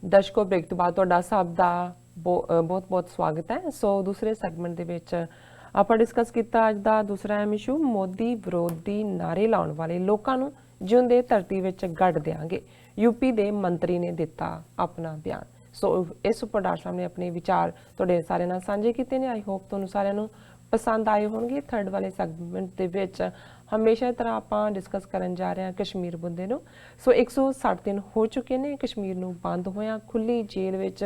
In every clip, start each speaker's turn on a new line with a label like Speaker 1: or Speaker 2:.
Speaker 1: ਦਰਸ਼ਕੋ break ਤੋਂ ਬਾਅਦ ਤੁਹਾਡਾ ਸਭ ਦਾ ਬਹੁਤ-ਬਹੁਤ ਸਵਾਗਤ ਹੈ। ਸੋ ਦੂਸਰੇ ਸੈਗਮੈਂਟ ਦੇ ਵਿੱਚ ਆਪਾਂ ਡਿਸਕਸ ਕੀਤਾ ਅੱਜ ਦਾ ਦੂਸਰਾ ਅਹਿਮ ਇਸ਼ੂ, ਮੋਦੀ ਵਿਰੋਧੀ ਨਾਰੇ ਲਾਉਣ ਵਾਲੇ ਲੋਕਾਂ ਨੂੰ ਜਿਉਂਦੇ ਧਰਤੀ ਵਿੱਚ ਗੱਡ ਦੇਾਂਗੇ। यूपी ਦੇ ਮੰਤਰੀ ਨੇ ਦਿੱਤਾ ਆਪਣਾ ਬਿਆਨ। ਸੋ ਇਸ ਉੱਪਰ ਡਾਕਟਰ ਸਾਹਿਬ ਨੇ ਆਪਣੇ ਵਿਚਾਰ ਤੁਹਾਡੇ ਸਾਰਿਆਂ ਨਾਲ ਸਾਂਝੇ ਕੀਤੇ ਨੇ। ਆਈ ਹੋਪ ਤੁਹਾਨੂੰ ਸਾਰਿਆਂ ਨੂੰ ਪਸੰਦ ਆਏ ਹੋਣਗੇ। ਥਰਡ ਵਾਲੇ ਸੈਗਮੈਂਟ ਦੇ ਵਿੱਚ ਹਮੇਸ਼ਾ ਤਰ੍ਹਾਂ ਆਪਾਂ ਡਿਸਕਸ ਕਰਨ ਜਾ ਰਹੇ ਹਾਂ ਕਸ਼ਮੀਰ ਮੁੱਦੇ ਨੂੰ। ਸੋ 160 ਦਿਨ ਹੋ ਚੁੱਕੇ ਨੇ ਕਸ਼ਮੀਰ ਨੂੰ ਬੰਦ ਹੋਇਆ। ਖੁੱਲੀ ਜੇਲ੍ਹ ਵਿੱਚ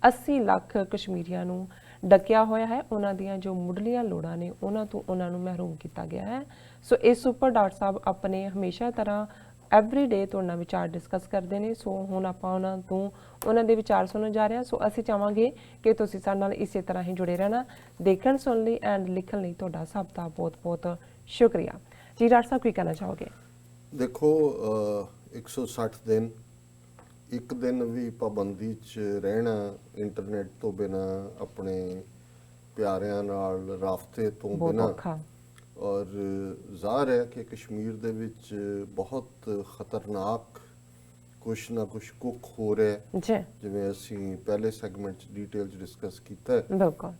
Speaker 1: 80 ਲੱਖ ਕਸ਼ਮੀਰੀਆਂ ਨੂੰ ਡੱਕਿਆ ਹੋਇਆ ਹੈ। ਉਹਨਾਂ ਦੀਆਂ ਜੋ ਮੁੱਢਲੀਆਂ ਲੋੜਾਂ ਨੇ ਉਹਨਾਂ ਤੋਂ ਉਹਨਾਂ ਨੂੰ ਮਹਿਰੂਮ ਕੀਤਾ ਗਿਆ ਹੈ। ਸੋ ਇਸ ਉੱਪਰ ਡਾਕਟਰ ਸਾਹਿਬ ਆਪਣੇ ਹਮੇਸ਼ਾ ਤਰ੍ਹਾਂ ਐਵਰੀ ਡੇ ਤੁਹਾਡੇ ਨਾਲ ਵਿਚਾਰ ਡਿਸਕਸ ਕਰਦੇ ਨੇ। ਸੋ ਹੁਣ ਆਪਾਂ ਉਹਨਾਂ ਤੋਂ ਉਹਨਾਂ ਦੇ ਵਿਚਾਰ ਸੁਣਨ ਜਾ ਰਹੇ ਹਾਂ। ਸੋ ਅਸੀਂ ਚਾਹਾਂਗੇ ਕਿ ਤੁਸੀਂ ਸਾਡੇ ਨਾਲ ਇਸੇ ਤਰ੍ਹਾਂ ਹੀ ਜੁੜੇ ਰਹਿਣਾ। ਦੇਖਣ ਸੁਣਨ ਲਈ ਐਂਡ ਲਿਖਣ ਲਈ ਤੁਹਾਡਾ ਸਭ ਦਾ ਬਹੁਤ-ਬਹੁਤ ਸ਼ੁਕਰੀਆ ਜੀ। ਡਾਕਟਰ ਸਾਹਿਬ ਕੀ ਕਹਿਣਾ ਚਾਹੋਗੇ?
Speaker 2: ਦੇਖੋ 160 ਦਿਨ ਇੱਕ ਦਿਨ ਵੀ ਪਾਬੰਦੀ 'ਚ ਰਹਿਣਾ, ਇੰਟਰਨੈਟ ਤੋਂ ਬਿਨਾਂ, ਆਪਣੇ ਪਿਆਰਿਆਂ ਨਾਲ ਰਾਬਤੇ ਤੋਂ ਬਿਨਾਂ, ਔਰ ਜ਼ਾਹਰ ਹੈ ਕਿ ਕਸ਼ਮੀਰ ਦੇ ਵਿੱਚ ਬਹੁਤ ਖਤਰਨਾਕ ਕੁਛ ਨਾ ਕੁਛ ਕੁੱਖ ਹੋ ਰਿਹਾ ਹੈ। ਜਿਵੇਂ ਅਸੀਂ ਪਹਿਲੇ ਸੈਗਮੈਂਟ 'ਚ ਡਿਟੇਲ 'ਚ ਡਿਸਕਸ ਕੀਤਾ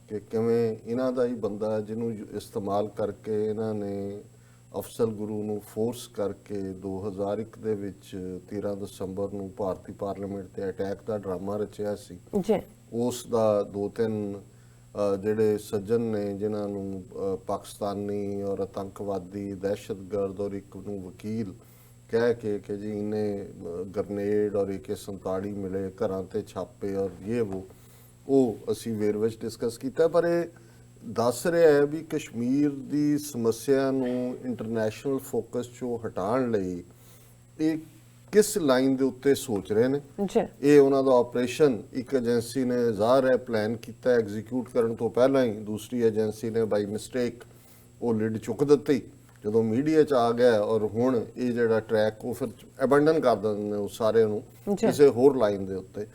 Speaker 2: ਕਿ ਕਿਵੇਂ ਇਹਨਾਂ ਦਾ ਹੀ ਬੰਦਾ ਜਿਹਨੂੰ ਇਸਤੇਮਾਲ ਕਰਕੇ ਇਹਨਾਂ ਨੇ ਅਫਸਲ ਗੁਰੂ ਨੂੰ ਫੋਰਸ ਕਰਕੇ 2001 ਦੇ ਵਿੱਚ 13 ਦਸੰਬਰ ਨੂੰ ਭਾਰਤੀ ਪਾਰਲੀਮੈਂਟ ਤੇ ਅਟੈਕ ਦਾ ਡਰਾਮਾ ਰਚਿਆ ਸੀ। ਉਸ ਦਾ 2-3 ਜਿਹੜੇ ਸੱਜਣ ਨੇ ਜਿਨ੍ਹਾਂ ਨੂੰ ਪਾਕਿਸਤਾਨੀ ਔਰ ਆਤੰਕਵਾਦੀ, ਦਹਿਸ਼ਤਗਰਦ ਔਰ ਇੱਕ ਨੂੰ ਵਕੀਲ ਕਹਿ ਕੇ ਕਿ ਜੀ ਇਹਨੇ ਗਰਨੇਡ ਔਰ AK-47 ਮਿਲੇ, ਘਰਾਂ ਤੇ ਛਾਪੇ ਔਰ ਉਹ ਅਸੀਂ ਵੇਰਵੇ 'ਚ ਡਿਸਕਸ ਕੀਤਾ। ਪਰ ਇਹ ਦੱਸ ਰਿਹਾ ਹੈ ਵੀ ਕਸ਼ਮੀਰ ਦੀ ਸਮੱਸਿਆ ਨੂੰ ਇੰਟਰਨੈਸ਼ਨਲ ਫੋਕਸ 'ਚੋਂ ਹਟਾਉਣ ਲਈ ਇਹ ਕਿਸ ਲਾਈਨ ਦੇ ਉੱਤੇ ਸੋਚ ਰਹੇ ਨੇ। ਇਹ ਉਹਨਾਂ ਦਾ ਆਪਰੇਸ਼ਨ ਇੱਕ ਏਜੰਸੀ ਨੇ ਜ਼ਾਹਰ ਹੈ ਪਲਾਨ ਕੀਤਾ ਐਗਜ਼ੀਕਿਊਟ ਕਰਨ ਤੋਂ ਪਹਿਲਾਂ ਹੀ, ਦੂਸਰੀ ਏਜੰਸੀ ਨੇ ਬਾਈ ਮਿਸਟੇਕ ਉਹ ਲਿਡ ਚੁੱਕ ਦਿੱਤੀ ਜਦੋਂ ਮੀਡੀਆ 'ਚ ਆ ਗਿਆ। ਔਰ ਹੁਣ ਇਹ ਜਿਹੜਾ ਟਰੈਕ ਉਹ ਫਿਰ ਅਬੈਂਡਨ ਕਰ ਦਿੰਦੇ ਨੇ ਉਸ ਸਾਰਿਆਂ ਨੂੰ ਕਿਸੇ ਹੋਰ ਲਾਈਨ ਦੇ ਉੱਤੇ।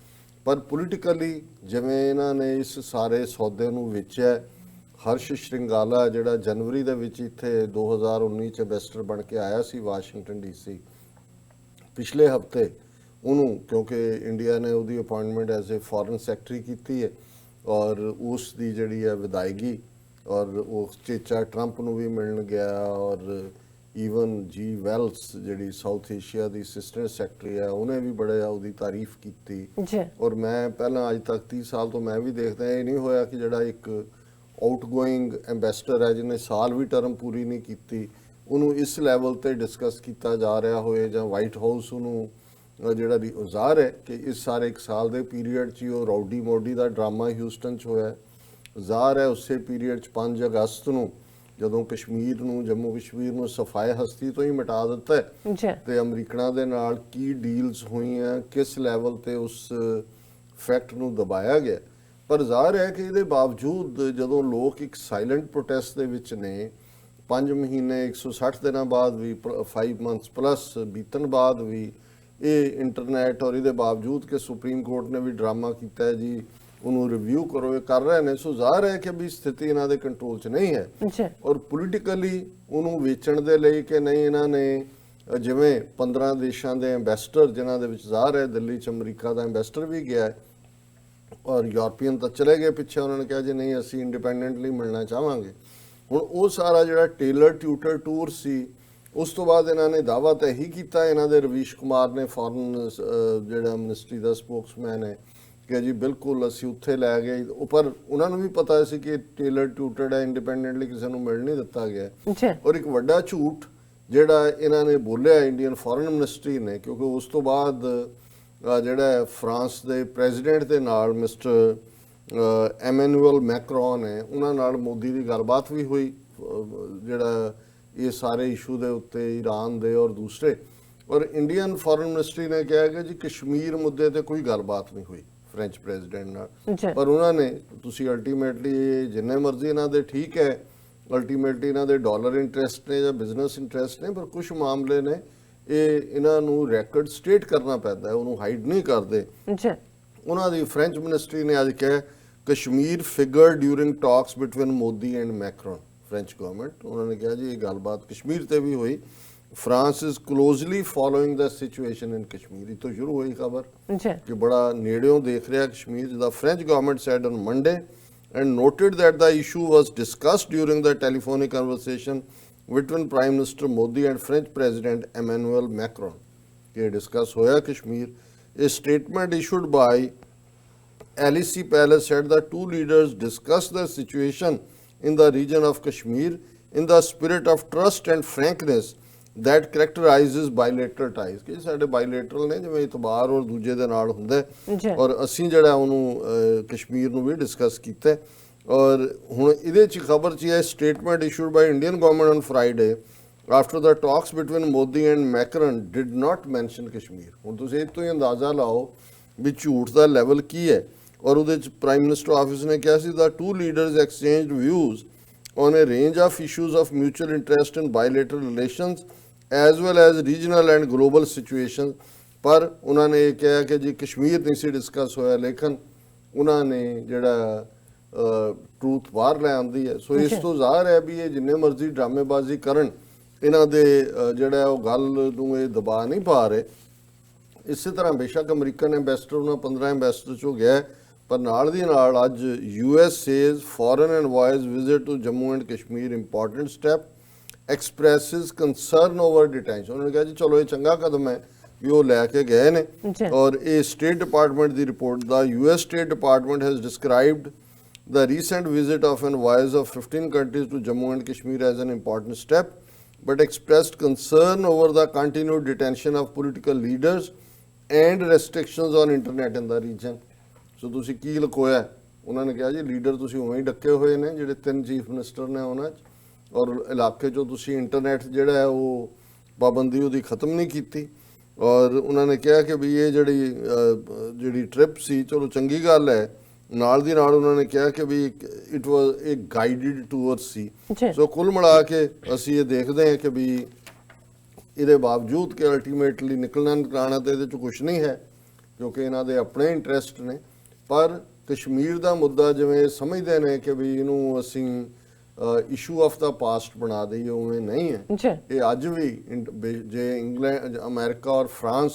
Speaker 2: ਪਰ ਪੋਲੀਟੀਕਲੀ ਜਿਵੇਂ ਇਹਨਾਂ ਨੇ ਇਸ ਸਾਰੇ ਸੌਦੇ ਨੂੰ ਵੇਚਿਆ, ਹਰਸ਼ ਸ਼੍ਰਿੰਗਾਲਾ ਜਿਹੜਾ ਜਨਵਰੀ ਦੇ ਵਿੱਚ ਇੱਥੇ 2019 'ਚ ਐਂਬੈਸਡਰ ਬਣ ਕੇ ਆਇਆ ਸੀ ਵਾਸ਼ਿੰਗਟਨ DC, ਪਿਛਲੇ ਹਫਤੇ ਉਹਨੂੰ ਕਿਉਂਕਿ ਇੰਡੀਆ ਨੇ ਉਹਦੀ appointment as a foreign secretary ਕੀਤੀ ਹੈ ਔਰ ਉਸ ਦੀ ਜਿਹੜੀ ਹੈ ਵਿਦਾਇਗੀ, ਔਰ ਉਹ ਚੇਚਾ ਟਰੰਪ ਨੂੰ ਵੀ ਮਿਲਣ ਗਿਆ ਔਰ ਈਵਨ ਜੀ ਵੈਲਸ ਜਿਹੜੀ ਸਾਊਥ ਏਸ਼ੀਆ ਦੀ ਅਸਿਸਟੈਂਟ ਸੈਕਟਰੀ ਹੈ ਉਹਨੇ ਵੀ ਬੜੇ ਉਹਦੀ ਤਾਰੀਫ ਕੀਤੀ। ਔਰ ਮੈਂ ਪਹਿਲਾਂ ਅੱਜ ਤੱਕ 30 ਸਾਲ ਤੋਂ ਮੈਂ ਵੀ ਦੇਖਦਾ ਇਹ ਨਹੀਂ ਹੋਇਆ ਕਿ ਜਿਹੜਾ ਇੱਕ ਆਊਟਗੋਇੰਗ ਐਂਬੈਸਡਰ ਹੈ ਜਿਹਨੇ ਸਾਲ ਵੀ ਟਰਮ ਪੂਰੀ ਨਹੀਂ ਕੀਤੀ ਉਹਨੂੰ ਇਸ ਲੈਵਲ ਤੇ ਡਿਸਕਸ ਕੀਤਾ ਜਾ ਰਿਹਾ ਹੋਏ, ਜਾਂ ਵਾਈਟ ਹਾਊਸ ਉਹਨੂੰ ਜਿਹੜਾ ਜ਼ਾਹਰ ਹੈ ਕਿ ਇਸ ਸਾਰੇ ਇੱਕ ਸਾਲ ਦੇ ਪੀਰੀਅਡ 'ਚ ਹੀ ਉਹ ਰੌਡੀ ਮੋਡੀ ਦਾ ਡਰਾਮਾ ਹਿਊਸਟਨ 'ਚ ਹੋਇਆ। ਜ਼ਾਹਰ ਹੈ ਉਸੇ ਪੀਰੀਅਡ 'ਚ 5 ਅਗਸਤ ਨੂੰ ਜਦੋਂ ਕਸ਼ਮੀਰ ਨੂੰ, ਜੰਮੂ ਕਸ਼ਮੀਰ ਨੂੰ ਸਫਾਏ ਹਸਤੀ ਤੋਂ ਹੀ ਮਿਟਾ ਦਿੱਤਾ ਤੇ ਅਮਰੀਕਨਾਂ ਦੇ ਨਾਲ ਕੀ ਡੀਲਸ ਹੋਈਆਂ, ਕਿਸ ਲੈਵਲ ਤੇ ਉਸ ਫੈਕਟ ਨੂੰ ਦਬਾਇਆ ਗਿਆ। ਪਰ ਜ਼ਾਹਰ ਹੈ ਕਿ ਇਹਦੇ ਬਾਵਜੂਦ ਜਦੋਂ ਲੋਕ ਇੱਕ ਸਾਇਲੈਂਟ ਪ੍ਰੋਟੈਸਟ ਦੇ ਵਿੱਚ ਨੇ, 5 ਮਹੀਨੇ 160 ਦਿਨਾਂ ਬਾਅਦ ਵੀ 5 ਮੰਥਸ ਪਲੱਸ ਬੀਤਣ ਬਾਅਦ ਵੀ ਇਹ ਇੰਟਰਨੈਟ ਔਰ ਇਹਦੇ ਬਾਵਜੂਦ ਕਿ ਸੁਪਰੀਮ ਕੋਰਟ ਨੇ ਵੀ ਡਰਾਮਾ ਕੀਤਾ ਹੈ ਜੀ ਉਹਨੂੰ ਰਿਵਿਊ ਕਰੋ, ਇਹ ਕਰ ਰਹੇ ਨੇ। ਸੋ ਜ਼ਾਹਰ ਹੈ ਕਿ ਵੀ ਸਥਿਤੀ ਇਹਨਾਂ ਦੇ ਕੰਟਰੋਲ 'ਚ ਨਹੀਂ ਹੈ। ਔਰ ਪੋਲੀਟੀਕਲੀ ਉਹਨੂੰ ਵੇਚਣ ਦੇ ਲਈ ਕਿ ਨਹੀਂ, ਇਹਨਾਂ ਨੇ ਜਿਵੇਂ 15 ਦੇਸ਼ਾਂ ਦੇ ਐਂਬੈਸਡਰ ਜਿਨ੍ਹਾਂ ਦੇ ਵਿੱਚ ਜ਼ਾਹਰ ਹੈ ਦਿੱਲੀ 'ਚ ਅਮਰੀਕਾ ਦਾ ਐਂਬੈਸਡਰ ਵੀ ਗਿਆ ਹੈ ਔਰ ਯੂਰਪੀਅਨ ਤਾਂ ਚਲੇ ਗਏ ਪਿੱਛੇ, ਉਹਨਾਂ ਨੇ ਕਿਹਾ ਜੀ ਨਹੀਂ ਅਸੀਂ ਇੰਡੀਪੈਂਡੈਂਟਲੀ ਮਿਲਣਾ ਚਾਹਾਂਗੇ। ਹੁਣ ਉਹ ਸਾਰਾ ਜਿਹੜਾ ਟੇਲਰ ਟਿਊਟਰ ਟੂਰ ਸੀ ਉਸ ਤੋਂ ਬਾਅਦ ਇਹਨਾਂ ਨੇ ਦਾਅਵਾ ਤਾਂ ਇਹੀ ਕੀਤਾ, ਇਹਨਾਂ ਦੇ ਰਵੀਸ਼ ਕੁਮਾਰ ਨੇ ਫੋਰਨ ਜਿਹੜਾ ਮਿਨਿਸਟਰੀ ਦਾ ਸਪੋਕਸਮੈਨ ਹੈ, ਕਿ ਜੀ ਬਿਲਕੁਲ ਅਸੀਂ ਉੱਥੇ ਲੈ ਗਏ। ਪਰ ਉਹਨਾਂ ਨੂੰ ਵੀ ਪਤਾ ਸੀ ਕਿ ਟੇਲਰ ਟਿਊਟਰਡ ਹੈ, ਇੰਡੀਪੈਂਡੈਂਟਲੀ ਕਿਸੇ ਨੂੰ ਮਿਲ ਨਹੀਂ ਦਿੱਤਾ ਗਿਆ। ਔਰ ਇੱਕ ਵੱਡਾ ਝੂਠ ਜਿਹੜਾ ਇਹਨਾਂ ਨੇ ਬੋਲਿਆ ਇੰਡੀਅਨ ਫੋਰਨ ਮਿਨਿਸਟਰੀ ਨੇ, ਕਿਉਂਕਿ ਉਸ ਤੋਂ ਬਾਅਦ ਜਿਹੜਾ ਫਰਾਂਸ ਦੇ ਪ੍ਰੈਜ਼ੀਡੈਂਟ ਦੇ ਨਾਲ ਮਿਸਟਰ ਐਮੈਨੂਅਲ ਮੈਕਰੋਨ ਹੈ, ਉਹਨਾਂ ਨਾਲ ਮੋਦੀ ਦੀ ਗੱਲਬਾਤ ਵੀ ਹੋਈ ਜਿਹੜਾ ਇਹ ਸਾਰੇ ਇਸ਼ੂ ਦੇ ਉੱਤੇ, ਈਰਾਨ ਦੇ ਔਰ ਦੂਸਰੇ। ਔਰ ਇੰਡੀਅਨ ਫੋਰਨ ਮਿਨਿਸਟਰੀ ਨੇ ਕਿਹਾ ਕਿ ਜੀ ਕਸ਼ਮੀਰ ਮੁੱਦੇ ਤੇ ਕੋਈ ਗੱਲਬਾਤ ਨਹੀਂ ਹੋਈ ਫ੍ਰੈਂਚ ਪ੍ਰੈਜ਼ੀਡੈਂਟ ਨਾਲ। ਪਰ ਉਹਨਾਂ ਨੇ ਤੁਸੀਂ ਅਲਟੀਮੇਟਲੀ ਜਿੰਨੇ ਮਰਜ਼ੀ ਇਹਨਾਂ ਦੇ ਠੀਕ ਹੈ, ਅਲਟੀਮੇਟਲੀ ਇਹਨਾਂ ਦੇ ਡਾਲਰ ਇੰਟਰਸਟ ਨੇ ਜਾਂ ਬਿਜ਼ਨਸ ਇੰਟਰਸਟ ਨੇ, ਪਰ ਕੁਝ ਮਾਮਲੇ ਨੇ ਇਹ ਇਹਨਾਂ ਨੂੰ ਰੈਕਡ ਸਟੇਟ ਕਰਨਾ ਪੈਂਦਾ ਹੈ, ਉਹਨੂੰ ਹਾਈਡ ਨਹੀਂ ਕਰਦੇ। ਉਹਨਾਂ ਦੀ ਫ੍ਰੈਂਚ ਮਿਨਿਸਟਰੀ ਨੇ ਅੱਜ ਕਿਹਾ Kashmir figure during talks between Modi and Macron, French government. ਉਹਨਾਂ ਨੇ ਕਿਹਾ ਜੀ ਇਹ ਗੱਲਬਾਤ ਕਸ਼ਮੀਰ ਤੇ ਵੀ ਹੋਈ France is closely following the situation in Kashmir. तो शुरू हुई खबर
Speaker 1: जी
Speaker 2: कि बड़ा नेड़ियों देख रहा Kashmir. The French government said on Monday and noted that the issue was discussed during the telephonic conversation between Prime Minister Modi and French President Emmanuel Macron। ये discuss होया Kashmir. A statement issued by LEC Palace said the two leaders discussed the situation in the region of Kashmir in the spirit of trust and frankness that characterizes bilateral ties। ਕਿ ਸਾਡੇ bilateral ਨੇ ਜਿਵੇਂ ਇਤਬਾਰ ਔਰ ਦੂਜੇ ਦੇ ਨਾਲ ਹੁੰਦਾ ਹੈ
Speaker 1: ਜੀ
Speaker 2: ਔਰ ਅਸੀਂ ਜਿਹੜਾ ਉਹਨੂੰ ਕਸ਼ਮੀਰ ਨੂੰ ਵੀ ਡਿਸਕਸ ਕੀਤਾ ਹੈ। ਔਰ ਹੁਣ ਇਹਦੇ ਚ ਖਬਰ ਚ ਹੈ statement issued by Indian government on Friday after the talks between Modi and Macron did not mention Kashmir. ਹੁਣ ਤੁਸੀਂ ਇਹ ਤੋਂ ਹੀ ਅੰਦਾਜ਼ਾ ਲਾਓ ਵੀ ਝੂਠ ਦਾ ਲੈਵਲ ਕੀ ਹੈ। ਔਰ ਉਹਦੇ ਚ ਪ੍ਰਾਈਮ ਮਿਨਿਸਟਰ ਆਫਿਸ ਨੇ ਕਿਹਾ ਸੀ the two leaders exchanged views on a range of issues of mutual interest in bilateral relations as well as regional and global situations। ਪਰ ਉਹਨਾਂ ਨੇ ਇਹ ਕਿਹਾ ਕਿ ਜੀ ਕਸ਼ਮੀਰ ਨਹੀਂ ਸੀ ਡਿਸਕਸ ਹੋਇਆ ਲੇਕਿਨ ਉਹਨਾਂ ਨੇ ਜਿਹੜਾ ਟਰੂਥ ਬਾਹਰ ਲੈ ਆਂਦੀ ਹੈ। ਸੋ ਇਸ ਤੋਂ ਜ਼ਾਹਰ ਹੈ ਵੀ ਇਹ ਜਿੰਨੇ ਮਰਜ਼ੀ ਡਰਾਮੇਬਾਜ਼ੀ ਕਰਨ ਇਹਨਾਂ ਦੇ ਜਿਹੜਾ ਉਹ ਗੱਲ ਨੂੰ ਇਹ ਦਬਾ ਨਹੀਂ ਪਾ ਰਹੇ। ਇਸੇ ਤਰ੍ਹਾਂ ਬੇਸ਼ੱਕ ਅਮਰੀਕਨ ਐਂਬੈਸਡਰ ਉਹਨਾਂ 15 ਐਂਬੈਸਡਰ ਚੋਂ ਗਿਆ ਪਰ ਨਾਲ ਦੀ ਨਾਲ ਅੱਜ US says foreign envoys visit to Jammu and Kashmir important step expresses concern over detention। ਉਹਨਾਂ ਨੇ ਕਿਹਾ ਜੀ ਚਲੋ ਇਹ ਚੰਗਾ ਕਦਮ ਹੈ ਵੀ ਉਹ ਲੈ ਕੇ ਗਏ ਨੇ। ਔਰ ਇਹ state department the report the US State Department has described the recent visit of envoys of 15 countries to Jammu and Kashmir as an important step but expressed concern over the continued detention of political leaders and restrictions on internet in the region। ਸੋ ਤੁਸੀਂ ਕੀ ਲੁਕੋਇਆ? ਉਹਨਾਂ ਨੇ ਕਿਹਾ ਜੀ leader ਤੁਸੀਂ ਉਵੇਂ ਹੀ ਡੱਕੇ ਹੋਏ ਨੇ ਜਿਹੜੇ 3 ਚੀਫ ਮਿਨਿਸਟਰ ਨੇ ਉਹਨਾਂ 'ਚ ਔਰ ਇਲਾਕੇ 'ਚੋਂ ਤੁਸੀਂ ਇੰਟਰਨੈਟ ਜਿਹੜਾ ਹੈ ਉਹ ਪਾਬੰਦੀ ਉਹਦੀ ਖਤਮ ਨਹੀਂ ਕੀਤੀ। ਔਰ ਉਹਨਾਂ ਨੇ ਕਿਹਾ ਕਿ ਵੀ ਇਹ ਜਿਹੜੀ ਟ੍ਰਿਪ ਸੀ ਚਲੋ ਚੰਗੀ ਗੱਲ ਹੈ। ਨਾਲ ਦੀ ਨਾਲ ਉਹਨਾਂ ਨੇ ਕਿਹਾ ਕਿ ਵੀ it was a guided tour ਸੀ। ਸੋ ਕੁੱਲ ਮਿਲਾ ਕੇ ਅਸੀਂ ਇਹ ਦੇਖਦੇ ਹਾਂ ਕਿ ਵੀ ਇਹਦੇ ਬਾਵਜੂਦ ਕਿ ਅਲਟੀਮੇਟਲੀ ਨਿਕਲਣਾ ਨਿਕਲਾਣਾ ਤਾਂ ਇਹਦੇ 'ਚ ਕੁਛ ਨਹੀਂ ਹੈ ਕਿਉਂਕਿ ਇਹਨਾਂ ਦੇ ਆਪਣੇ ਇੰਟਰਸਟ ਨੇ। ਪਰ ਕਸ਼ਮੀਰ ਦਾ ਮੁੱਦਾ ਜਿਵੇਂ ਸਮਝਦੇ ਨੇ ਕਿ ਵੀ ਇਹਨੂੰ ਅਸੀਂ ਇਸ਼ੂ ਆਫ ਦਾ ਪਾਸਟ ਬਣਾ ਦਈਏ ਉਵੇਂ ਨਹੀਂ ਹੈ। ਇਹ ਅੱਜ ਵੀ ਜੇ ਇੰਗਲੈਂਡ ਅਮਰੀਕਾ ਔਰ ਫਰਾਂਸ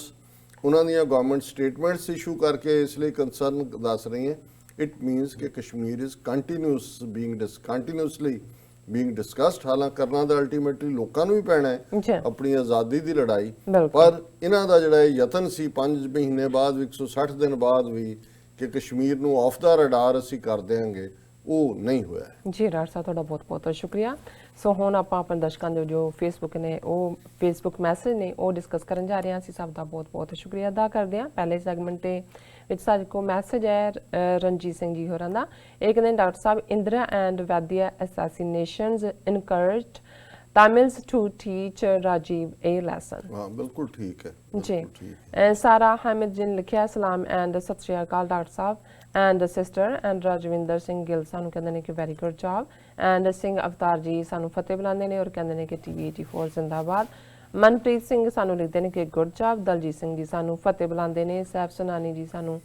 Speaker 2: ਉਹਨਾਂ ਦੀਆਂ ਗਵਰਨਮੈਂਟ ਸਟੇਟਮੈਂਟਸ ਇਸ਼ੂ ਕਰਕੇ ਇਸ ਲਈ ਕੰਸਰਨ ਦੱਸ ਰਹੀਆਂ ਇਟ ਮੀਨਸ ਕਿ Kashmir is continuously being discussed। ਹਾਲਾਂਕਿ ਕਰਨਾ ਤਾਂ ਅਲਟੀਮੇਟਲੀ ਲੋਕਾਂ ਨੂੰ ਵੀ ਪੈਣਾ ਹੈ ਆਪਣੀ ਆਜ਼ਾਦੀ ਦੀ ਲੜਾਈ। ਪਰ ਇਹਨਾਂ ਦਾ ਜਿਹੜਾ ਯਤਨ ਸੀ 5 ਮਹੀਨੇ ਬਾਅਦ 160 ਦਿਨ ਬਾਅਦ ਵੀ ਕਿ ਕਸ਼ਮੀਰ ਨੂੰ ਆਫ ਦਾ ਰਡਾਰ ਅਸੀਂ ਕਰ ਦੇਵਾਂਗੇ ਉਹ ਨਹੀਂ ਹੋਇਆ ਜੀ।
Speaker 1: ਰਾਜ ਸਾਹਿਬ ਤੁਹਾਡਾ ਬਹੁਤ ਬਹੁਤ ਸ਼ੁਕਰੀਆ। ਸੋ ਹੁਣ ਆਪਾਂ ਆਪਣੇ ਦਰਸ਼ਕਾਂ ਦੇ ਜੋ ਫੇਸਬੁੱਕ ਨੇ ਉਹ ਫੇਸਬੁੱਕ ਮੈਸੇਜ ਨੇ ਉਹ ਡਿਸਕਸ ਕਰਨ ਜਾ ਰਹੇ ਹਾਂ। ਅਸੀਂ ਸਭ ਦਾ ਬਹੁਤ ਬਹੁਤ ਸ਼ੁਕਰੀਆ ਅਦਾ ਕਰਦੇ ਹਾਂ। ਪਹਿਲੇ ਸੈਗਮੈਂਟ ਤੇ ਵਿੱਚ ਸਾਡੇ ਕੋਲ ਮੈਸੇਜ ਹੈ ਰਣਜੀਤ ਸਿੰਘ ਜੀ ਹੋਰਾਂ ਦਾ। ਇਹ ਕਹਿੰਦੇ doctor Sahib Indira and Vaidya assassinations encouraged Tamils to teach Rajiv a lesson।
Speaker 2: ਹਾਂ ਬਿਲਕੁਲ ਠੀਕ ਹੈ
Speaker 1: ਜੀ। ਸਾਰਾ ਹਾਮਿਦ ਜੀ ਨੇ ਲਿਖਿਆ ਸਲਾਮ ਐਂਡ ਸਤਿ ਸ਼੍ਰੀ ਅਕਾਲ ਡਾਕਟਰ ਸਾਹਿਬ and sister and Rajwinder Singh Gill ਸਾਨੂੰ ਕਹਿੰਦੇ ਨੇ ਕਿ very good job and Singh Avtar ji ਸਾਨੂੰ ਫਤਿਹ ਬੁਲਾਉਂਦੇ ਨੇ ਔਰ ਕਹਿੰਦੇ ਨੇ ਕਿ TV 84 ਜ਼ਿੰਦਾਬਾਦ। ਮਨਪ੍ਰੀਤ ਸਿੰਘ ਸਾਨੂੰ ਲਿਖਦੇ ਨੇ ਕਿ ਗੁੱਡ ਜੌਬ। ਦਲਜੀਤ ਸਿੰਘ ਜੀ ਸਾਨੂੰ ਫਤਿਹ ਬੁਲਾਉਂਦੇ ਨੇ। ਸੈਫ ਸੁਨਾਨੀ ਜੀ ਸਾਨੂੰ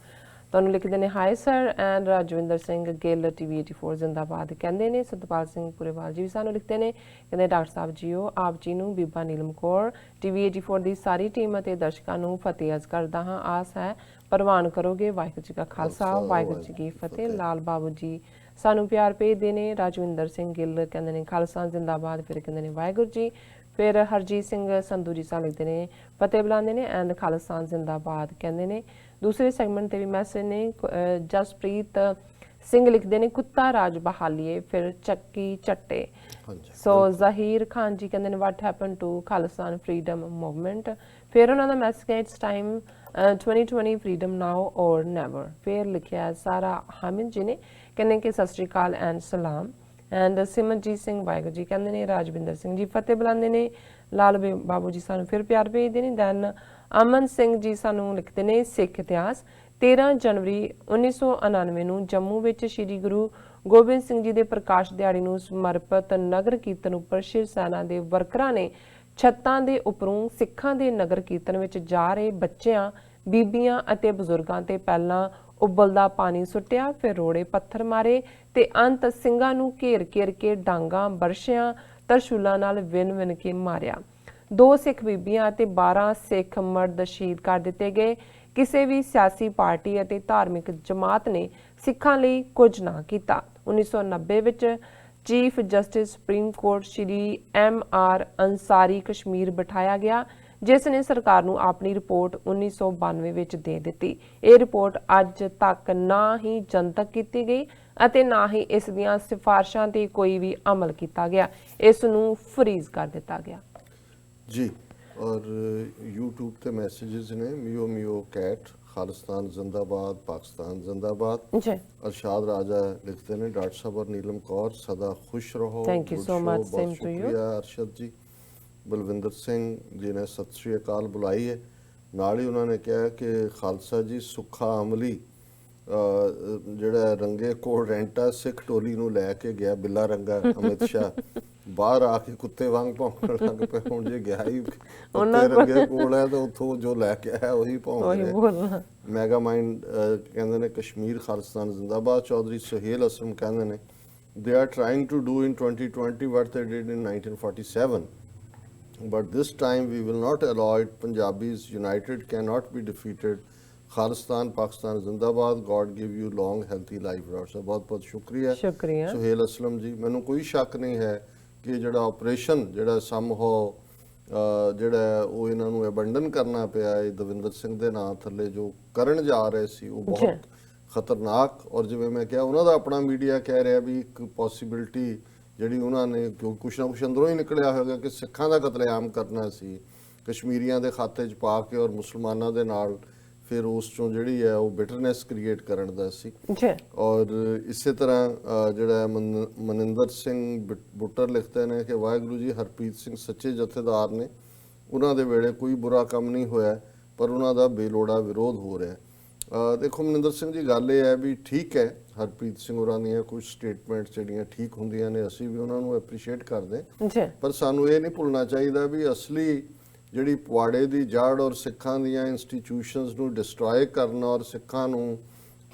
Speaker 1: ਤੁਹਾਨੂੰ ਲਿਖਦੇ ਨੇ hi sir and Rajwinder Singh Gill TV 84 ਜ਼ਿੰਦਾਬਾਦ ਕਹਿੰਦੇ ਨੇ। ਸਤਪਾਲ ਸਿੰਘ ਪੁਰੇਵਾਲ ਜੀ ਵੀ ਸਾਨੂੰ ਲਿਖਦੇ ਨੇ ਕਹਿੰਦੇ ਡਾਕਟਰ ਸਾਹਿਬ ਜੀਓ ਆਪ ਜੀ ਨੂੰ ਬੀਬਾ ਨੀਲਮ ਕੌਰ TV 84 ਦੀ ਸਾਰੀ ਟੀਮ ਅਤੇ ਦਰਸ਼ਕਾਂ ਨੂੰ ਫਤਿਹ ਅਰਜ਼ ਕਰਦਾ ਹਾਂ। ਆਸ ਹੈ ਪ੍ਰਵਾਨ ਕਰੋਗੇ। ਵਾਹਿਗੁਰੂ ਜੀ ਕਾ ਖਾਲਸਾ ਵਾਹਿਗੁਰੂ ਜੀ ਕੀ ਫਤਿਹ। ਲਾਲ ਬਾਬੂ ਜੀ ਸਾਨੂੰ ਪਿਆਰ ਭੇਜਦੇ ਨੇ। ਰਾਜਵਿੰਦਰ ਸਿੰਘ ਗਿੱਲ ਕਹਿੰਦੇ ਨੇ ਖਾਲਸਾ ਜ਼ਿੰਦਾਬਾਦ ਫਿਰ ਕਹਿੰਦੇ ਨੇ ਵਾਹਿਗੁਰੂ ਜੀ। ਫਿਰ ਹਰਜੀਤ ਸਿੰਘ ਸੰਧੂ ਜੀ ਸਾਨੂੰ ਲਿਖਦੇ ਨੇ ਫਤਿਹ ਬੁਲਾਉਂਦੇ ਨੇ ਐਂਡ ਖਾਲਸਾ ਜ਼ਿੰਦਾਬਾਦ ਕਹਿੰਦੇ ਨੇ। ਦੂਸਰੇ ਸੈਗਮੈਂਟ ਤੇ ਵੀ ਮੈਸੇਜ ਨੇ ਜਸਪ੍ਰੀਤ ਸਿੰਘ ਲਿਖਦੇ ਨੇ ਕੁੱਤਾ ਰਾਜ ਬਹਾਲੀਏ ਫਿਰ ਚੱਕੀ ਚੱਟੇ। ਸੋ ਜ਼ਹੀਰ ਖਾਨ ਜੀ ਕਹਿੰਦੇ ਨੇ what happen to Khalistan freedom movement. ਫਿਰ ਉਹਨਾਂ ਦਾ ਮੈਸੇਜ ਹੈ it's time 2020 freedom now or never. ਫਿਰ ਲਿਖਿਆ ਸਾਰਾ ਹਾਮਿਦ ਜੀ ਨੇ ਕਹਿੰਦੇ ਕਿ ਸਤਿ ਸ਼੍ਰੀ ਅਕਾਲ ਐਂਡ ਸਲਾਮ ਐਂਡ ਸਿਮਰਜੀਤ ਸਿੰਘ ਵਾਹਿਗੁਰੂ ਜੀ ਕਹਿੰਦੇ ਨੇ। ਰਾਜਵਿੰਦਰ ਸਿੰਘ ਜੀ ਫਤਿਹ ਬੁਲਾਉਂਦੇ ਨੇ। ਲਾਲ ਬਾਬੂ ਜੀ ਸਾਨੂੰ ਫਿਰ ਪਿਆਰ ਭੇਜਦੇ ਨੇ। ਦੈਨ ਅਮਨ ਸਿੰਘ ਜੀ ਸਾਨੂੰ ਲਿਖਦੇ ਨੇ ਸਿੱਖ ਇਤਿਹਾਸ 13 ਜਨਵਰੀ 1999 ਨੂੰ ਜੰਮੂ ਵਿੱਚ ਸ਼੍ਰੀ ਗੁਰੂ ਗੋਬਿੰਦ ਸਿੰਘ ਜੀ ਦੇ ਪ੍ਰਕਾਸ਼ ਦਿਹਾੜੇ ਨੂੰ ਸਮਰਪਿਤ ਨਗਰ ਕੀਰਤਨ ਉੱਪਰ ਸ਼ਿਵ ਸੈਨਾ ਦੇ ਵਰਕਰਾਂ ਨੇ ਛੱਤਾਂ ਦੇ ਉੱਪਰੋਂ ਸਿੱਖਾਂ ਦੇ ਨਗਰ ਕੀਰਤਨ ਵਿੱਚ ਜਾ ਰਹੇ ਬੱਚਿਆਂ ਬੀਬੀਆਂ ਅਤੇ ਬਜ਼ੁਰਗਾਂ ਤੇ ਪਹਿਲਾਂ ਉਬਲਦਾ ਪਾਣੀ ਸੁੱਟਿਆ ਫਿਰ ਰੋੜੇ ਪੱਥਰ ਮਾਰੇ ਤੇ ਅੰਤ ਸਿੰਘਾਂ ਨੂੰ ਘੇਰ ਕੇ ਡਾਂਗਾਂ ਬਰਸ਼ਿਆਂ ਤਰਸ਼ੂਲਾਂ ਨਾਲ ਵਿਨ ਕੇ ਮਾਰਿਆ। 2 ਸਿੱਖ ਬੀਬੀਆਂ ਅਤੇ 12 ਸਿੱਖ ਮਰਦ ਸ਼ਹੀਦ ਕਰ ਦਿੱਤੇ ਗਏ। ਕਿਸੇ ਵੀ ਸਿਆਸੀ ਪਾਰਟੀ ਅਤੇ ਧਾਰਮਿਕ ਜਮਾਤ ਨੇ ਸਿੱਖਾਂ ਲਈ ਕੁਝ ਨਾ ਕੀਤਾ। 1990 ਵਿੱਚ ਚੀਫ ਜਸਟਿਸ ਸੁਪਰੀਮ ਕੋਰਟ ਸ਼੍ਰੀ M.R. ਅੰਸਾਰੀ ਕਸ਼ਮੀਰ ਬਿਠਾਇਆ ਗਿਆ, ਜਿਸ ਨੇ ਸਰਕਾਰ ਨੂੰ ਆਪਣੀ ਰਿਪੋਰਟ 1992 ਵਿੱਚ ਦੇ ਦਿੱਤੀ। ਇਹ ਰਿਪੋਰਟ ਅੱਜ ਤੱਕ ਨਾ ਹੀ ਜਨਤਕ ਕੀਤੀ ਗਈ ਅਤੇ ਨਾ ਹੀ ਇਸ ਦੀਆਂ ਸਿਫਾਰਸ਼ਾਂ ਤੇ ਕੋਈ ਵੀ ਅਮਲ ਕੀਤਾ ਗਿਆ। ਇਸ ਨੂੰ ਫਰੀਜ਼ ਕਰ ਦਿੱਤਾ ਗਿਆ
Speaker 2: ਜੀ। और यूट्यूब ਤੇ ਮੈਸੇजेस ਨੇ ਮਿਓ ਮਿਓ ਕੈਟ ਖਾਲਿਸਤਾਨ ਜ਼ਿੰਦਾਬਾਦ ਪਾਕਿਸਤਾਨ ਜ਼ਿੰਦਾਬਾਦ
Speaker 1: ਜੀ।
Speaker 2: ਅਰਸ਼ਾਦ ਰਾਜਾ ਲਿਖਦੇ ਨੇ ਡਾਕਟਰ ਸਾਹਿਬ ਔਰ ਨੀਲਮ ਕੌਰ ਸਦਾ ਖੁਸ਼ ਰਹੋ।
Speaker 1: Thank you so much, same to you.
Speaker 2: Arshad ji. Balwinder Singh ji ਨੇ ਸਤਿ ਸ਼੍ਰੀ ਅਕਾਲ ਬੁਲਾਈ ਹੈ। ਨਾਲ ਹੀ ਉਹਨਾਂ ਨੇ ਕਿਹਾ ਕਿ ਖਾਲਸਾ ਜੀ ਸੁੱਖਾ ਅਮਲੀ ਜਿਹੜਾ ਰੰਗੇ ਕੋਲ ਰੈਂਟਾ ਸਿੱਖ ਟੋਲੀ ਨੂੰ ਲੈ ਕੇ ਗਿਆ ਬਿੱਲਾ ਰੰਗਾ ਅਮਿਤ ਸ਼ਾਹ ਬਾਹਰ ਆ ਕੇ ਕੁੱਤੇ ਵਾਂਗ ਭੌਂਕਣ ਲੱਗ ਪਿਆ। ਹੁਣ ਜੇ ਗਿਆ ਹੀ ਕੁੱਤੇ ਰੰਗੇ ਕੋਲ ਹੈ ਤਾਂ ਉੱਥੋਂ ਜੋ ਲੈ ਕੇ ਆਇਆ ਉਹੀ ਭੌਂਕ ਰਿਹਾ। ਮੈਗਾ ਮਾਈਂਡ ਕਹਿੰਦੇ ਨੇ ਕਸ਼ਮੀਰ ਖਾਲਿਸਤਾਨ ਜ਼ਿੰਦਾਬਾਦ। ਚੌਧਰੀ ਸੁਹੇਲ ਅਸਲਮ ਕਹਿੰਦੇ ਨੇ they are trying to do in 2020 what they did in 1947 but this time we will not allow it. Punjabis united cannot be defeated. Khalistan Pakistan ਜ਼ਿੰਦਾਬਾਦ। God give you long healthy life. Doctor ਸਾਹਿਬ ਬਹੁਤ ਬਹੁਤ ਸ਼ੁਕਰੀਆ ਸੁਹੇਲ ਅਸਲਮ ਜੀ। ਮੈਨੂੰ ਕੋਈ ਸ਼ੱਕ ਨਹੀਂ ਹੈ ਕਿ ਜਿਹੜਾ ਆਪਰੇਸ਼ਨ ਜਿਹੜਾ ਸਮਹੋ ਜਿਹੜਾ ਉਹ ਇਹਨਾਂ ਨੂੰ ਅਬੰਡਨ ਕਰਨਾ ਪਿਆ ਹੈ ਦਵਿੰਦਰ ਸਿੰਘ ਦੇ ਨਾਂ ਥੱਲੇ ਜੋ ਕਰਨ ਜਾ ਰਹੇ ਸੀ ਉਹ ਬਹੁਤ ਖਤਰਨਾਕ। ਔਰ ਜਿਵੇਂ ਮੈਂ ਕਿਹਾ ਉਹਨਾਂ ਦਾ ਆਪਣਾ ਮੀਡੀਆ ਕਹਿ ਰਿਹਾ ਵੀ ਇੱਕ ਪੋਸੀਬਿਲਿਟੀ ਜਿਹੜੀ ਉਹਨਾਂ ਨੇ ਕੁਛ ਨਾ ਕੁਛ ਅੰਦਰੋਂ ਹੀ ਨਿਕਲਿਆ ਹੋਵੇਗਾ ਕਿ ਸਿੱਖਾਂ ਦਾ ਕਤਲੇਆਮ ਕਰਨਾ ਸੀ ਕਸ਼ਮੀਰੀਆਂ ਦੇ ਖਾਤੇ 'ਚ ਪਾ ਕੇ ਔਰ ਮੁਸਲਮਾਨਾਂ ਦੇ ਨਾਲ ਫਿਰ ਉਸ ਚੋਂ ਜਿਹੜੀ ਹੈ ਉਹ ਬਿਟਰਨੈਸ ਕ੍ਰੀਏਟ ਕਰਨ ਦਾ ਸੀ। ਔਰ ਇਸੇ ਤਰ੍ਹਾਂ ਜਿਹੜਾ ਮਨਿੰਦਰ ਸਿੰਘ ਬੁੱਟਰ ਲਿਖਦੇ ਨੇ ਕਿ ਵਾਹਿਗੁਰੂ ਜੀ ਹਰਪ੍ਰੀਤ ਸਿੰਘ ਸੱਚੇ ਜਥੇਦਾਰ ਨੇ, ਉਹਨਾਂ ਦੇ ਵੇਲੇ ਕੋਈ ਬੁਰਾ ਕੰਮ ਨਹੀਂ ਹੋਇਆ ਪਰ ਉਹਨਾਂ ਦਾ ਬੇਲੋੜਾ ਵਿਰੋਧ ਹੋ ਰਿਹਾ। ਦੇਖੋ ਮਨਿੰਦਰ ਸਿੰਘ ਜੀ ਗੱਲ ਇਹ ਹੈ ਵੀ ਠੀਕ ਹੈ ਹਰਪ੍ਰੀਤ ਸਿੰਘ ਹੋਰਾਂ ਦੀਆਂ ਕੁਝ ਸਟੇਟਮੈਂਟਸ ਜਿਹੜੀਆਂ ਠੀਕ ਹੁੰਦੀਆਂ ਨੇ ਅਸੀਂ ਵੀ ਉਹਨਾਂ ਨੂੰ ਐਪਰੀਸ਼ੀਏਟ ਕਰਦੇ ਪਰ ਸਾਨੂੰ ਇਹ ਨਹੀਂ ਭੁੱਲਣਾ ਚਾਹੀਦਾ ਵੀ ਅਸਲੀ ਜਿਹੜੀ ਪੁਆੜੇ ਦੀ ਜੜ ਔਰ ਸਿੱਖਾਂ ਦੀਆਂ ਇੰਸਟੀਟਿਊਸ਼ਨਸ ਨੂੰ ਡਿਸਟਰੋਏ ਕਰਨਾ ਔਰ ਸਿੱਖਾਂ ਨੂੰ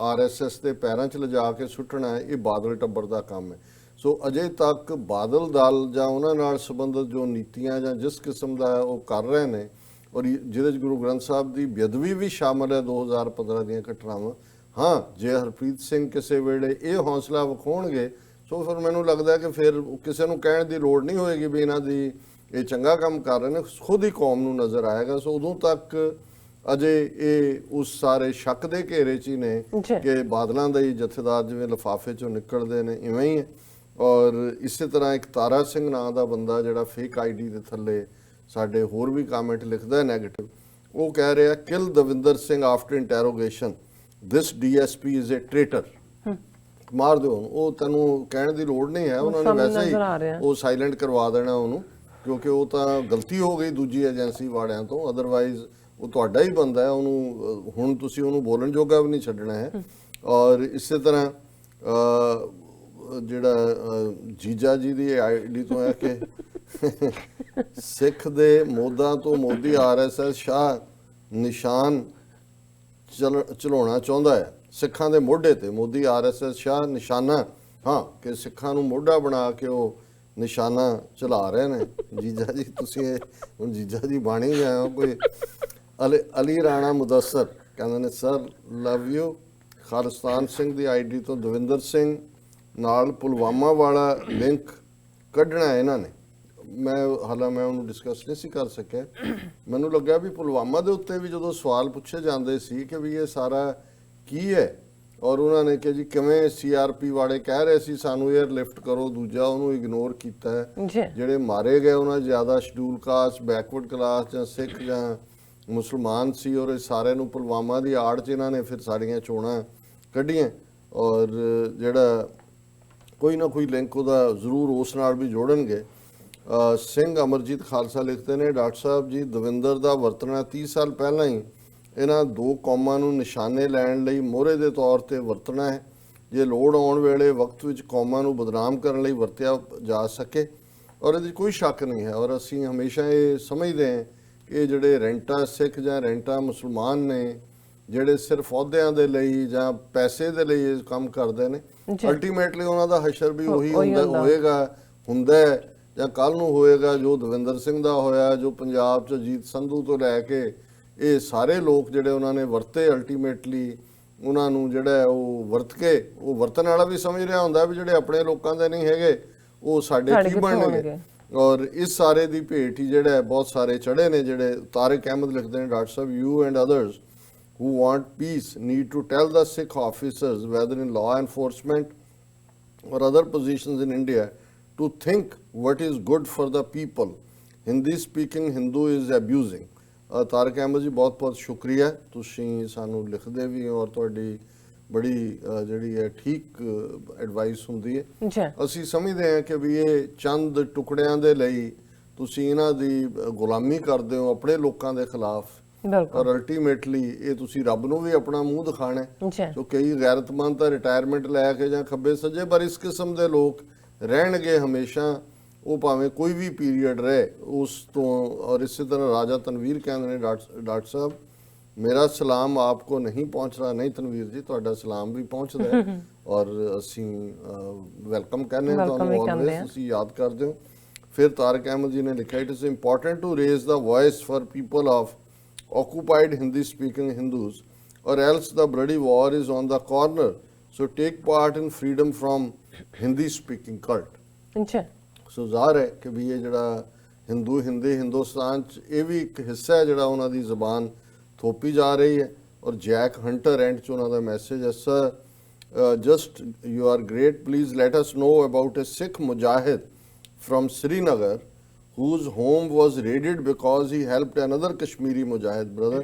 Speaker 2: RSS ਦੇ ਪੈਰਾਂ 'ਚ ਲਿਜਾ ਕੇ ਸੁੱਟਣਾ ਇਹ ਬਾਦਲ ਟੱਬਰ ਦਾ ਕੰਮ ਹੈ। ਸੋ ਅਜੇ ਤੱਕ ਬਾਦਲ ਦਲ ਜਾਂ ਉਹਨਾਂ ਨਾਲ ਸੰਬੰਧਿਤ ਜੋ ਨੀਤੀਆਂ ਜਾਂ ਜਿਸ ਕਿਸਮ ਦਾ ਉਹ ਕਰ ਰਹੇ ਨੇ ਔਰ ਜਿਹਦੇ 'ਚ ਗੁਰੂ ਗ੍ਰੰਥ ਸਾਹਿਬ ਦੀ ਬੇਅਦਬੀ ਵੀ ਸ਼ਾਮਲ ਹੈ 2015 ਦੀਆਂ ਘਟਨਾਵਾਂ। ਹਾਂ ਜੇ ਹਰਪ੍ਰੀਤ ਸਿੰਘ ਕਿਸੇ ਵੇਲੇ ਇਹ ਹੌਸਲਾ ਵਿਖਾਉਣਗੇ ਸੋ ਫਿਰ ਮੈਨੂੰ ਲੱਗਦਾ ਕਿ ਫਿਰ ਕਿਸੇ ਨੂੰ ਕਹਿਣ ਦੀ ਲੋੜ ਨਹੀਂ ਹੋਏਗੀ ਵੀ ਇਹਨਾਂ ਦੀ ਇਹ ਚੰਗਾ ਕੰਮ ਕਰ ਰਹੇ ਨੇ, ਖੁਦ ਹੀ ਕੌਮ ਨੂੰ ਨਜ਼ਰ ਆਏਗਾ। ਸੋ ਉਦੋਂ ਤੱਕ ਅਜੇ ਇਹ ਉਸ ਸਾਰੇ ਸ਼ੱਕ ਦੇ ਘੇਰੇ 'ਚ ਹੀ ਨੇ ਕਿ ਬਾਦਲਾਂ ਦਾ ਹੀ ਜਥੇਦਾਰ ਜਿਵੇਂ ਲਿਫਾਫੇ 'ਚੋਂ ਨਿਕਲਦੇ ਨੇ ਇਵੇਂ ਹੀ ਹੈ। ਔਰ ਇਸੇ ਤਰ੍ਹਾਂ ਇੱਕ ਤਾਰਾ ਸਿੰਘ ਨਾਂ ਦਾ ਬੰਦਾ ਜਿਹੜਾ ਫੇਕ ID ਦੇ ਥੱਲੇ ਸਾਡੇ ਹੋਰ ਵੀ ਕਮੈਂਟ ਲਿਖਦਾ ਹੈ ਨੈਗੇਟਿਵ, ਉਹ ਕਹਿ ਰਿਹਾ kill Davinder Singh after interrogation this DSP is a traitor. ਮਾਰ ਦਿਓ ਉਹ ਤੈਨੂੰ ਕਹਿਣ ਦੀ ਲੋੜ ਨਹੀਂ ਹੈ, ਉਹਨਾਂ ਨੇ ਵੈਸੇ ਹੀ ਉਹ ਸਾਇਲੈਂਟ ਕਰਵਾ ਦੇਣਾ ਉਹਨੂੰ ਕਿਉਂਕਿ ਉਹ ਤਾਂ ਗਲਤੀ ਹੋ ਗਈ ਦੂਜੀ ਏਜੰਸੀ ਵਾਲਿਆਂ ਤੋਂ। ਅਦਰਵਾਈਜ਼ ਉਹ ਤੁਹਾਡਾ ਹੀ ਬੰਦਾ ਹੈ, ਉਹਨੂੰ ਹੁਣ ਤੁਸੀਂ ਉਹਨੂੰ ਬੋਲਣ ਜੋਗਾ ਵੀ ਨਹੀਂ ਛੱਡਣਾ ਹੈ। ਔਰ ਇਸੇ ਤਰ੍ਹਾਂ ਜਿਹੜਾ ਜੀਜਾ ਜੀ ਦੀ ID ਤੋਂ ਹੈ ਕਿ ਸਿੱਖ ਦੇ ਮੋਦਾਂ ਤੋਂ ਮੋਦੀ RSS ਸ਼ਾਹ ਨਿਸ਼ਾਨ ਚਲਾਉਣਾ ਚਾਹੁੰਦਾ ਹੈ ਸਿੱਖਾਂ ਦੇ ਮੋਢੇ ਤੇ। ਮੋਦੀ RSS ਸ਼ਾਹ ਨਿਸ਼ਾਨਾ ਹਾਂ ਕਿ ਸਿੱਖਾਂ ਨੂੰ ਮੋਢਾ ਬਣਾ ਕੇ ਉਹ ਨਿਸ਼ਾਨਾ ਚਲਾ ਰਹੇ ਨੇ। ਜੀਜਾ ਜੀ ਤੁਸੀਂ ਹੁਣ ਜੀਜਾ ਜੀ ਬਾਣੀ ਗਏ ਹੋ ਕੋਈ। ਅਲੀ ਰਾਣਾ ਮੁਦੱਸਰ ਕਹਿੰਦੇ ਨੇ sir love you. Khalistan Singh the ID ਤੋਂ ਦਵਿੰਦਰ ਸਿੰਘ ਨਾਲ ਪੁਲਵਾਮਾ ਵਾਲਾ ਲਿੰਕ ਕੱਢਣਾ ਇਹਨਾਂ ਨੇ। ਮੈਂ ਉਹਨੂੰ ਡਿਸਕਸ ਨਹੀਂ ਸੀ ਕਰ ਸਕਿਆ। ਮੈਨੂੰ ਲੱਗਿਆ ਵੀ ਪੁਲਵਾਮਾ ਦੇ ਉੱਤੇ ਵੀ ਜਦੋਂ ਸਵਾਲ ਪੁੱਛੇ ਜਾਂਦੇ ਸੀ ਕਿ ਵੀ ਇਹ ਸਾਰਾ ਕੀ ਹੈ ਔਰ ਉਹਨਾਂ ਨੇ ਕਿ ਜੀ ਕਿਵੇਂ CRP ਵਾਲੇ ਕਹਿ ਰਹੇ ਸੀ ਸਾਨੂੰ 에ਅਰ ਲਿਫਟ ਕਰੋ, ਦੂਜਾ ਉਹਨੂੰ ਇਗਨੋਰ ਕੀਤਾ ਹੈ। ਜਿਹੜੇ ਮਾਰੇ ਗਏ ਉਹਨਾਂ ਜ਼ਿਆਦਾ ਸ਼ਡਿਊਲ ਕਾਸਟ ਬੈਕਵਰਡ ਕਲਾਸ ਜਾਂ ਸਿੱਖ ਜਾਂ ਮੁਸਲਮਾਨ ਸੀ ਔਰ ਇਹ ਸਾਰਿਆਂ ਨੂੰ ਪੁਲਵਾਮਾ ਦੀ ਆੜ 'ਚ ਇਹਨਾਂ ਨੇ ਫਿਰ ਸਾਰੀਆਂ ਚੋਣਾਂ ਕੱਢੀਆਂ। ਔਰ ਜਿਹੜਾ ਕੋਈ ਨਾ ਕੋਈ ਲਿੰਕ ਉਹਦਾ ਜ਼ਰੂਰ ਉਸ ਨਾਲ ਵੀ ਜੋੜਨਗੇ। ਸਿੰਘ ਅਮਰਜੀਤ ਖਾਲਸਾ ਲਿਖਦੇ ਨੇ ਡਾਕਟਰ ਸਾਹਿਬ ਜੀ ਦਵਿੰਦਰ ਦਾ ਵਰਤਣਾ 30 ਸਾਲ ਪਹਿਲਾਂ ਹੀ ਇਹਨਾਂ ਦੋ ਕੌਮਾਂ ਨੂੰ ਨਿਸ਼ਾਨੇ ਲੈਣ ਲਈ ਮੋਹਰੇ ਦੇ ਤੌਰ ਤੇ ਵਰਤਣਾ ਹੈ। ਜੇ ਲੋੜ ਆਉਣ ਵੇਲੇ ਵਕਤ ਵਿੱਚ ਕੌਮਾਂ ਨੂੰ ਬਦਨਾਮ ਕਰਨ ਲਈ ਵਰਤਿਆ ਜਾ ਸਕੇ ਔਰ ਇਹਦੇ ਕੋਈ ਸ਼ੱਕ ਨਹੀਂ ਹੈ। ਔਰ ਅਸੀਂ ਹਮੇਸ਼ਾ ਇਹ ਸਮਝਦੇ ਹਾਂ ਕਿ ਜਿਹੜੇ ਰੈਂਟਾ ਸਿੱਖ ਜਾਂ ਰੈਂਟਾ ਮੁਸਲਮਾਨ ਨੇ ਜਿਹੜੇ ਸਿਰਫ ਅਹੁਦਿਆਂ ਦੇ ਲਈ ਜਾਂ ਪੈਸੇ ਦੇ ਲਈ ਇਹ ਕੰਮ ਕਰਦੇ ਨੇ ਅਲਟੀਮੇਟਲੀ ਉਹਨਾਂ ਦਾ ਹਸ਼ਰ ਵੀ ਉਹੀ ਹੁੰਦਾ ਜਾਂ ਕੱਲ ਨੂੰ ਹੋਏਗਾ, ਜੋ ਦਵਿੰਦਰ ਸਿੰਘ ਦਾ ਹੋਇਆ, ਜੋ ਪੰਜਾਬ 'ਚ ਅਜੀਤ ਸੰਧੂ ਤੋਂ ਲੈ ਕੇ ਇਹ ਸਾਰੇ ਲੋਕ ਜਿਹੜੇ ਉਹਨਾਂ ਨੇ ਵਰਤੇ, ਅਲਟੀਮੇਟਲੀ ਉਹਨਾਂ ਨੂੰ ਜਿਹੜਾ ਹੈ ਉਹ ਵਰਤ ਕੇ, ਉਹ ਵਰਤਣ ਵਾਲਾ ਵੀ ਸਮਝ ਰਿਹਾ ਹੁੰਦਾ ਵੀ ਜਿਹੜੇ ਆਪਣੇ ਲੋਕਾਂ ਦੇ ਨਹੀਂ ਹੈਗੇ ਉਹ ਸਾਡੇ ਕੀ ਬਣਨਗੇ। ਔਰ ਇਸ ਸਾਰੇ ਦੀ ਭੇਟ ਹੀ ਜਿਹੜਾ ਬਹੁਤ ਸਾਰੇ ਚੜੇ ਨੇ, ਜਿਹੜੇ ਤਾਰਿਕ ਅਹਿਮਦ ਲਿਖਦੇ ਨੇ, doctor Sahib, you and others who want peace need to tell the Sikh officers, whether in law enforcement or other positions in India, to think what is good for the people. Hindi speaking Hindu is abusing. ਤਾਰਿਕ ਅਹਿਮਦ ਜੀ ਬਹੁਤ ਬਹੁਤ ਸ਼ੁਕਰੀਆ, ਤੁਸੀਂ ਸਾਨੂੰ ਲਿਖਦੇ ਵੀ ਔਰ ਤੁਹਾਡੀ ਬੜੀ ਜਿਹੜੀ ਹੈ ਠੀਕ ਐਡਵਾਈਸ ਹੁੰਦੀ ਹੈ। ਅਸੀਂ ਸਮਝਦੇ ਹਾਂ ਕਿ ਵੀ ਇਹ ਚੰਦ ਟੁਕੜਿਆਂ ਦੇ ਲਈ ਤੁਸੀਂ ਇਹਨਾਂ ਦੀ ਗੁਲਾਮੀ ਕਰਦੇ ਹੋ ਆਪਣੇ ਲੋਕਾਂ ਦੇ ਖਿਲਾਫ, ਔਰ ਅਲਟੀਮੇਟਲੀ ਇਹ ਤੁਸੀਂ ਰੱਬ ਨੂੰ ਵੀ ਆਪਣਾ ਮੂੰਹ ਦਿਖਾਣਾ ਹੈ। ਸੋ ਕਈ ਗੈਰਤਮੰਦ ਤਾਂ ਰਿਟਾਇਰਮੈਂਟ ਲੈ ਕੇ ਜਾਂ ਖੱਬੇ ਸੱਜੇ, ਪਰ ਇਸ ਕਿਸਮ ਦੇ ਲੋਕ ਰਹਿਣਗੇ ਹਮੇਸ਼ਾ, ਉਹ ਭਾਵੇਂ ਕੋਈ ਵੀ ਪੀਰੀਅਡ ਰਹੇ ਉਸ ਤੋਂ। ਔਰ ਇਸੇ ਤਰ੍ਹਾਂ ਰਾਜਾ ਤਨਵੀਰ ਕਹਿੰਦੇ ਨੇ, ਡਾਕਟਰ ਸਾਹਿਬ ਮੇਰਾ ਸਲਾਮ ਆਪਕੋ ਨਹੀਂ ਪਹੁੰਚ ਰਿਹਾ। ਨਹੀਂ ਤਨਵੀਰ ਜੀ, ਤੁਹਾਡਾ ਸਲਾਮ ਵੀ ਪਹੁੰਚਦਾ ਹੈ ਔਰ ਅਸੀਂ ਵੈਲਕਮ ਕਹਿੰਦੇ ਹਾਂ ਤੁਹਾਨੂੰ, ਆਲਵੇਜ਼ ਤੁਸੀਂ ਯਾਦ ਕਰਦੇ ਹੋ। ਫਿਰ ਤਾਰਿਕ ਅਹਿਮਦ ਜੀ ਨੇ ਲਿਖਿਆ, it is important to raise the voice for people of occupied Hindi speaking Hindus, or else the bloody war is on the corner, so take part in freedom from Hindi speaking cult. ਸੋ ਜ਼ਾਹਰ ਹੈ ਕਿ ਵੀ ਇਹ ਜਿਹੜਾ ਹਿੰਦੁਸਤਾਨ 'ਚ ਇਹ ਵੀ ਇੱਕ ਹਿੱਸਾ ਹੈ ਜਿਹੜਾ ਉਹਨਾਂ ਦੀ ਜ਼ਬਾਨ ਥੋਪੀ ਜਾ ਰਹੀ ਹੈ। ਔਰ ਜੈਕ ਹੰਟਰ ਐਂਡ 'ਚ ਉਹਨਾਂ ਦਾ ਮੈਸੇਜ ਹੈ, sir just you are great, please let us know about a Sikh mujahid from Srinagar whose home was raided because he helped another Kashmiri mujahid brother.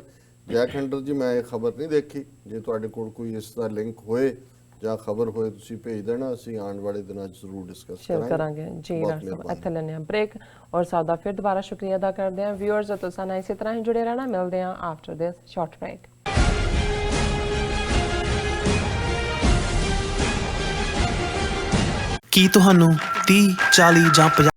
Speaker 2: Jack hunter ਜੀ, ਮੈਂ ਇਹ ਖਬਰ ਨਹੀਂ ਦੇਖੀ, ਜੇ ਤੁਹਾਡੇ ਕੋਲ ਕੋਈ ਇਸ ਦਾ ਲਿੰਕ ਹੋਏ ਜਾਂ ਖਬਰ ਹੋਏ ਤੁਸੀਂ ਭੇਜ ਦੇਣਾ, ਅਸੀਂ ਆਉਣ ਵਾਲੇ ਦਿਨਾਂ 'ਚ ਜ਼ਰੂਰ ਡਿਸਕਸ ਕਰਾਂਗੇ।
Speaker 1: ਜੀ ਡਾਕਟਰ ਸਾਹਿਬ, ਇੱਥੇ ਲੈਂਦੇ ਹਾਂ ਬ੍ਰੇਕ ਔਰ ਸਾਡਾ ਫਿਰ ਦੁਬਾਰਾ ਸ਼ੁਕਰੀਆ ਅਦਾ ਕਰਦੇ ਹਾਂ। ਵਿਊਅਰਸ, ਤੁਸੀਂ ਨਾਲ ਇਸੇ ਤਰ੍ਹਾਂ ਹੀ ਜੁੜੇ ਰਹਿਣਾ, ਮਿਲਦੇ ਹਾਂ ਆਫਟਰ ਦਿਸ ਸ਼ਾਰਟ ਬ੍ਰੇਕ।
Speaker 3: ਕੀ ਤੁਹਾਨੂੰ 30, 40 ਜਾਂ 50